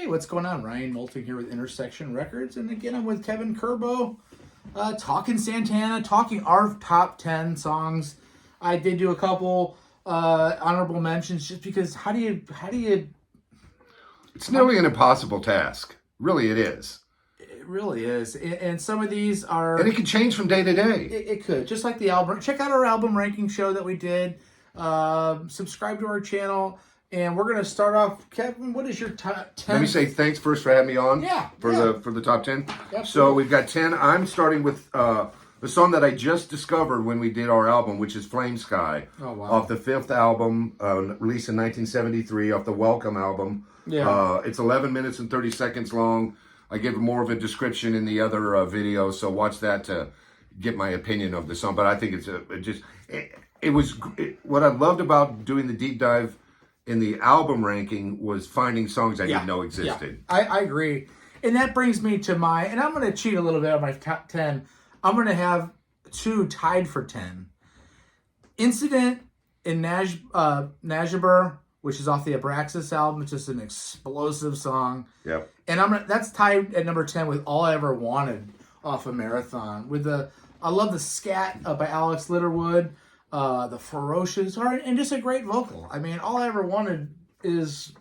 Hey, what's going on? Ryan Moulton here with Intersection Records. And again, I'm with Kevin Curbow, talking Santana, talking our top 10 songs. I did do a couple honorable mentions just because how do you... It's nearly an impossible task. Really, it is. It really is. And some of these are... And it can change from day to day. It could. Just like the album. Check out our album ranking show that we did. Subscribe to our channel. And we're going to start off, Kevin, what is your top 10? Let me say thanks first for having me on. For the top 10. Absolutely. So we've got 10. I'm starting with the song that I just discovered when we did our album, which is Flame Sky. Oh, wow. Off the 5th album, released in 1973, off the Welcome album. Yeah. It's 11 minutes and 30 seconds long. I give more of a description in the other video, so watch that to get my opinion of the song. But I think what I loved about doing the deep dive in the album ranking was finding songs I didn't know existed. Yeah. I agree. And that brings me to and I'm going to cheat a little bit on my top 10. I'm going to have 2 tied for 10. Incident in Najibur, which is off the Abraxas album. It's just an explosive song. Yep. And that's tied at number 10 with All I Ever Wanted off of Marathon. I love the scat by Alex Litterwood. The ferocious heart, and just a great vocal. I mean, All I Ever Wanted is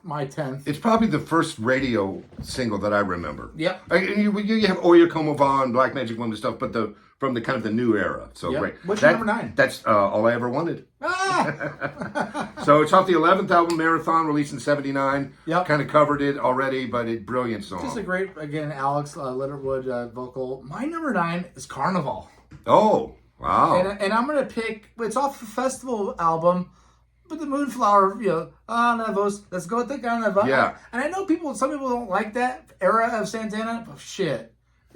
my 10th. It's probably the first radio single that I remember. Yep. You have Oya Como Va, Black Magic Woman stuff, but from the kind of the new era. So yep. great. What's your number 9? That's All I Ever Wanted. Ah! So it's off the 11th album, Marathon, released in 79. Yep. Kind of covered it already, but brilliant song. Just a great, again, Alex Litterwood vocal. My number 9 is Carnival. Oh, wow. And I'm going to pick, it's off the festival album, but the Moonflower, Nevos, let's go with the Carnival. Yeah. And I know some people don't like that era of Santana, but shit.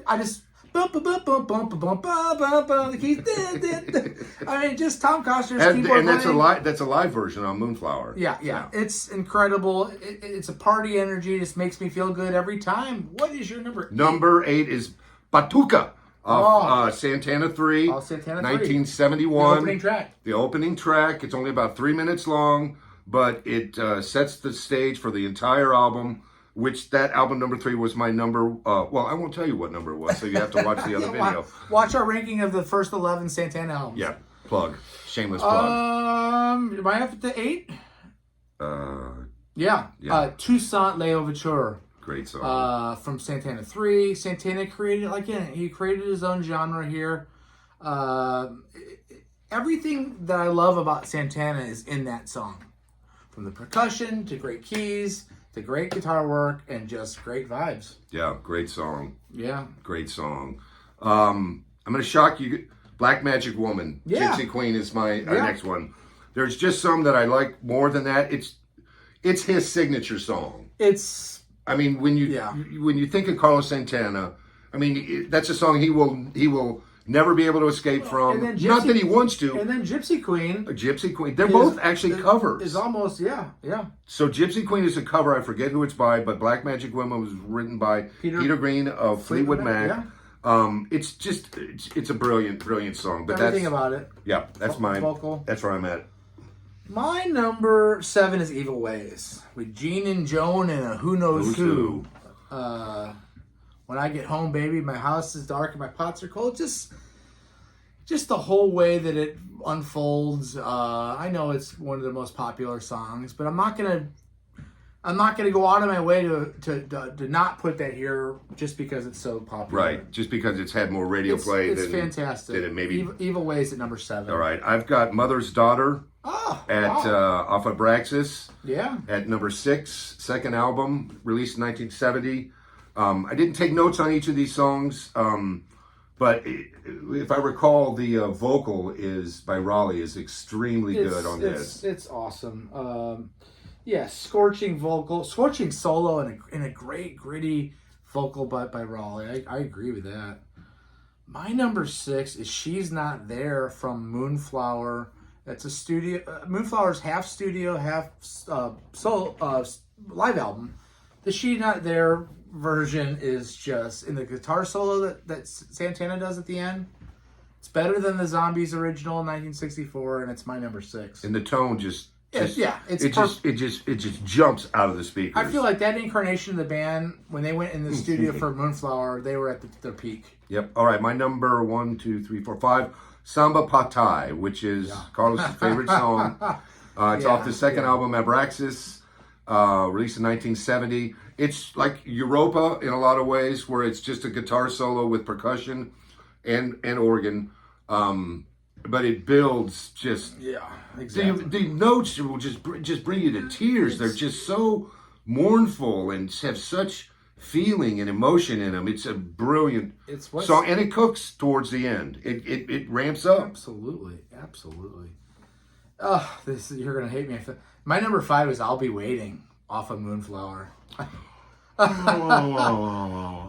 I just, the keys, I mean, just Tom Coster's keyboard and that's a live version on Moonflower. Yeah. It's incredible. It's a party energy. It just makes me feel good every time. What is your number 8? Number 8 is Batuka. Santana 3, Santana 1971. The opening track. It's only about 3 minutes long, but it sets the stage for the entire album, which that album number 3 was my number. Well, I won't tell you what number it was, so you have to watch the other video. Watch our ranking of the first 11 Santana albums. Yeah, plug. Shameless plug. Am I up to 8? Yeah. Toussaint L'Ouverture. Great song. From Santana 3. Santana he created his own genre here. Everything that I love about Santana is in that song. From the percussion to great keys to great guitar work and just great vibes. Yeah, great song. Yeah. Great song. I'm going to shock you. Black Magic Woman. Yeah. Gypsy Queen is my next one. There's just some that I like more than that. It's his signature song. I mean, when you think of Carlos Santana, I mean, that's a song he will never be able to escape from. Not that he wants to. And then Gypsy Queen. They're both actually covers. Is almost, yeah. So Gypsy Queen is a cover. I forget who it's by, but Black Magic Woman was written by Peter Green of Fleetwood Mac. Yeah. It's a brilliant song. But everything about it. Yeah, that's my vocal. That's where I'm at. My number 7 is Evil Ways with Gene and Joan and a Who Knows Who. When I get home, baby, my house is dark and my pots are cold. Just the whole way that it unfolds. I know it's one of the most popular songs, but I'm not gonna go out of my way to not put that here just because it's so popular. Right, just because it's had more radio play. It's fantastic. Than it maybe. Evil Ways at number 7. All right, I've got Mother's Daughter. Off of Abraxas. Yeah. At number 6, second album, released in 1970. I didn't take notes on each of these songs, but if I recall, the vocal by Raleigh is extremely good on this. It's awesome. Scorching solo and a great gritty vocal by Raleigh. I agree with that. My number 6 is She's Not There from Moonflower. That's a studio. Moonflower's half studio, half live album. The She's Not There version is just in the guitar solo that Santana does at the end. It's better than the Zombies original in 1964, and it's my number 6. And the tone just It just jumps out of the speakers. I feel like that incarnation of the band, when they went in the studio for Moonflower, they were at their peak. Yep. All right, my number 1, 2, 3, 4, 5, Samba Patai, which is Carlos' favorite song. It's off the second album, Abraxas, released in 1970. It's like Europa in a lot of ways, where it's just a guitar solo with percussion and organ. But it builds just exactly. The notes will just bring you to tears. They're just so mournful and have such feeling and emotion in them. It's a brilliant song, and it cooks towards the end. It ramps up. Absolutely. Oh, you're gonna hate me. My number 5 is "I'll Be Waiting" off of Moonflower.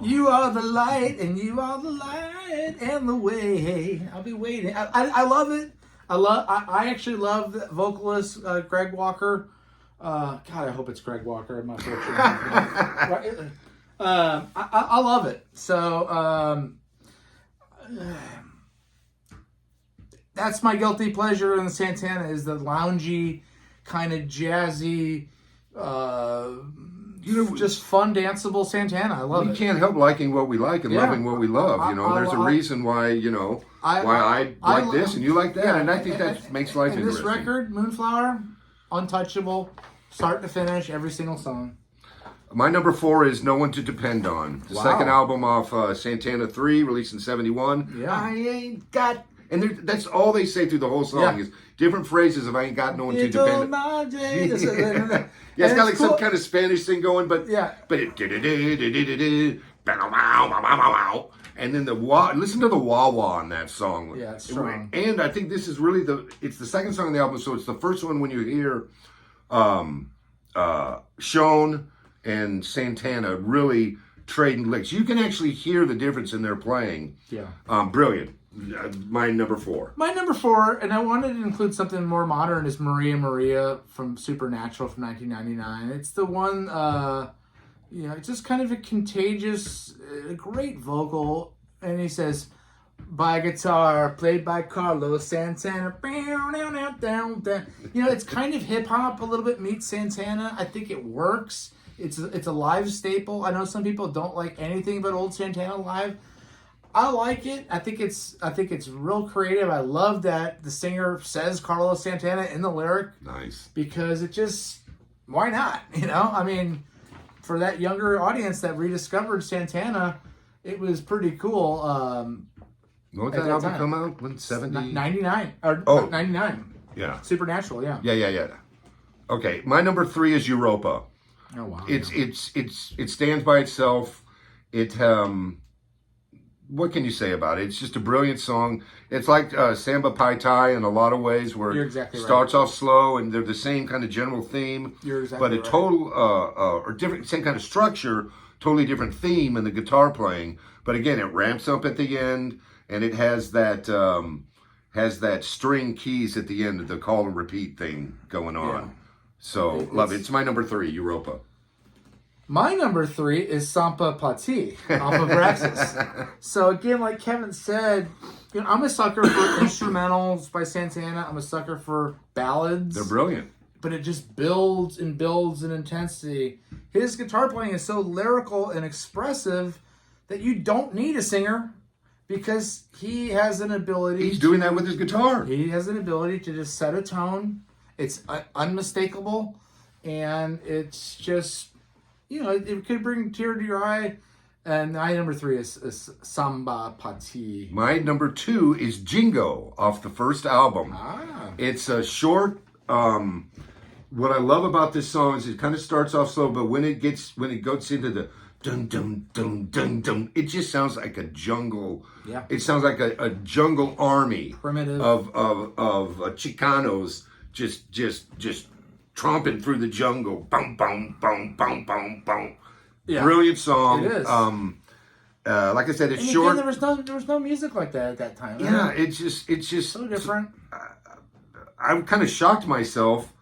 You are the light, and you are the light and the way. I'll be waiting. I love it. I actually love the vocalist Greg Walker. God, I hope it's Greg Walker. I'm not sure. I love it. So that's my guilty pleasure in Santana, is the loungy, kind of jazzy, just fun, danceable Santana. I love it. We can't help liking what we like and loving what we love. There's a reason why, I like this and you like that. And I think that makes life interesting. This record, Moonflower, untouchable, start to finish, every single song. My number 4 is "No One to Depend On." The second album off Santana 3, released in 71. Yeah. I ain't got... And that's all they say through the whole song is different phrases of "I ain't got no one to depend on." It's got like some kind of Spanish thing going, but it and then listen to the wah-wah on that song. Yeah, it's strong. And I think this is really it's the second song on the album, so it's the first one when you hear Sean and Santana really trading licks. You can actually hear the difference in their playing. Yeah. Brilliant. My number 4. My number 4, and I wanted to include something more modern, is "Maria Maria" from Supernatural from 1999. It's the one, it's just kind of a contagious, great vocal. And he says, by guitar, played by Carlos Santana. It's kind of hip-hop, a little bit meets Santana. I think it works. It's a live staple. I know some people don't like anything but old Santana live. I like it. I think it's real creative. I love that the singer says Carlos Santana in the lyric. Nice. Because it just, why not? I mean, for that younger audience that rediscovered Santana, it was pretty cool. When did that album come out? When 70? 99. 99. Yeah. Supernatural, yeah. Yeah. Okay, my number 3 is Europa. Oh wow. It stands by itself. What can you say about it? It's just a brilliant song. It's like Samba Pai Tai in a lot of ways, where You're exactly it starts off slow and they're the same kind of general theme. You're exactly but a total or different, same kind of structure, totally different theme in the guitar playing. But again, it ramps up at the end, and it has that string keys at the end of the call and repeat thing going on. Yeah. So love it. It's my number 3, Europa. My number 3 is "Sampa Pati" off of Abraxas. So again, like Kevin said, I'm a sucker for instrumentals by Santana. I'm a sucker for ballads. They're brilliant. But it just builds in intensity. His guitar playing is so lyrical and expressive that you don't need a singer, because he has an ability. He's doing that with his guitar. He has an ability to just set a tone. It's unmistakable, and it's just... it could bring a tear to your eye. And my number 3 is "Samba Pati." My number 2 is "Jingo" off the first album. It's a short. What I love about this song is it kind of starts off slow, but when it goes into the dun dun dun dun dun, it just sounds like a jungle. Yeah. It sounds like a jungle army. Primitive of Chicanos just tromping through the jungle. Boom, boom, boom, boom, boom, boom. Yeah. Brilliant song. It is. Like I said, it's and short. Again, there was no music like that at that time. Yeah, it's just so different. I'm kind of shocked myself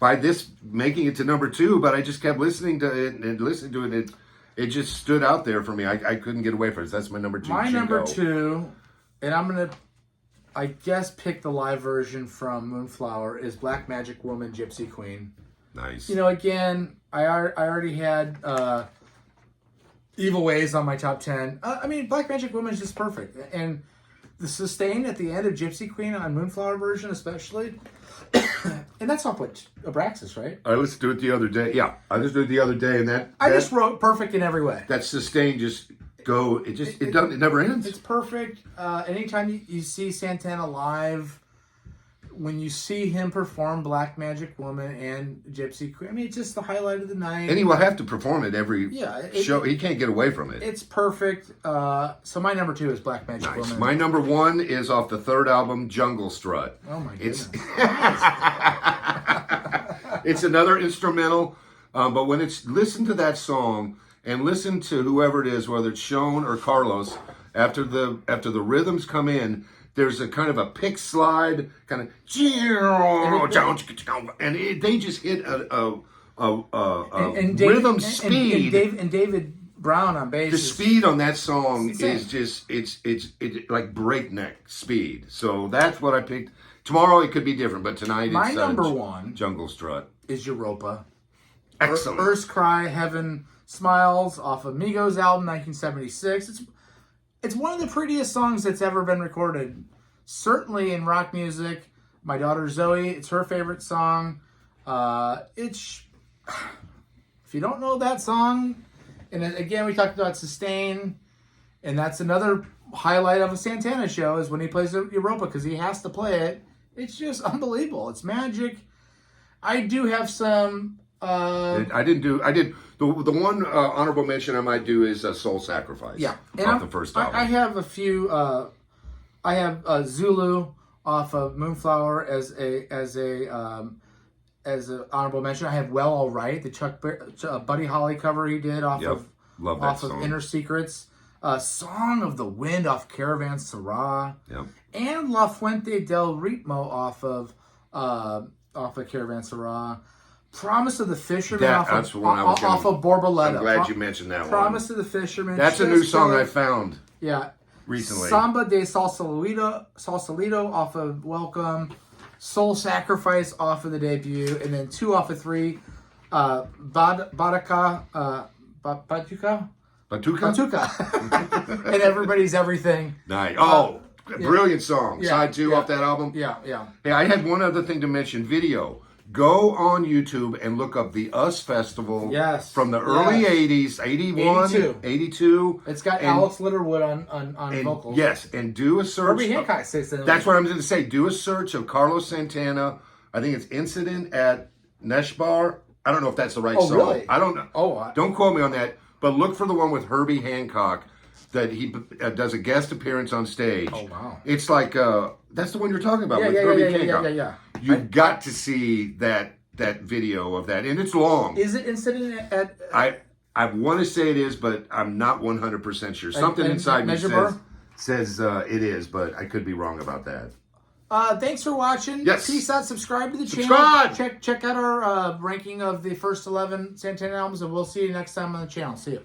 by this making it to number 2, but I just kept listening to it and listening to it. It just stood out there for me. I couldn't get away from it. That's my number 2. My Jingo. number 2, and I'm gonna I guess pick the live version from Moonflower is Black Magic Woman, Gypsy Queen. Nice. Again, I already had Evil Ways on my top 10. I mean, Black Magic Woman is just perfect. And the sustain at the end of Gypsy Queen on Moonflower version especially. And that's off what? Abraxas, right? I listened to it the other day. Yeah, I listened to it the other day, and I just wrote perfect in every way. That sustain just go. It doesn't. It never ends. It's perfect. Anytime you see Santana live, when you see him perform Black Magic Woman and Gypsy Queen, I mean, it's just the highlight of the night. And he will have to perform it every show. He can't get away from it. It's perfect. So my number 2 is Black Magic Woman. My number 1 is off the third album, Jungle Strut. Oh my goodness. It's another instrumental, but when listen to that song and listen to whoever it is, whether it's Sean or Carlos, after the rhythms come in, there's a kind of a pick slide, kind of, and they just hit a rhythm speed. And David Brown on bass. The speed on that song is just it's like breakneck speed. So that's what I picked. Tomorrow it could be different, but tonight it's my number 1 Jungle Strut is Europa. Excellent. Earth's Cry, Heaven Smiles off of Migos album 1976. It's one of the prettiest songs that's ever been recorded. Certainly in rock music. My daughter Zoe, it's her favorite song. If you don't know that song, and again we talked about sustain, and that's another highlight of a Santana show is when he plays Europa because he has to play it. It's just unbelievable. It's magic. I do have some. I did the one honorable mention I might do is Soul Sacrifice. Yeah, off the first album. I have a few. I have Zulu off of Moonflower as an honorable mention. I have Well All Right, the Buddy Holly cover he did off of Inner Secrets. Song of the Wind off Caravan Sarah. Yep. And La Fuente del Ritmo off of Caravan Sarah. Promise of the Fisherman off of Borboleta. I'm glad you mentioned that Promise of the Fisherman. That's a new song I found. Yeah. Recently. Samba de Sausalito off of Welcome. Soul Sacrifice off of the debut. And then 2 off of 3. Batuka. And Everybody's Everything. Nice. Brilliant song. Side 2 off that album. Yeah. Hey, I had one other thing to mention. Video. Go on YouTube and look up the US Festival from the early 80s, 81, 82. It's got Alex Litterwood on vocals. Yes, and do a search. Herbie Hancock says that. That's what I'm going to say. Do a search of Carlos Santana. I think it's Incident at Neshbar. I don't know if that's the right song. Really? I don't know. Don't quote me on that. But look for the one with Herbie Hancock that he does a guest appearance on stage. Oh, wow. It's like, that's the one you're talking about with Herbie Hancock. Yeah. You've got to see that video of that. And it's long. Is it Incident at... I want to say it is, but I'm not 100% sure. Something inside me says it is, but I could be wrong about that. Thanks for watching. Yes. Peace out. Subscribe to the channel. Check out our ranking of the first 11 Santana albums, and we'll see you next time on the channel. See you.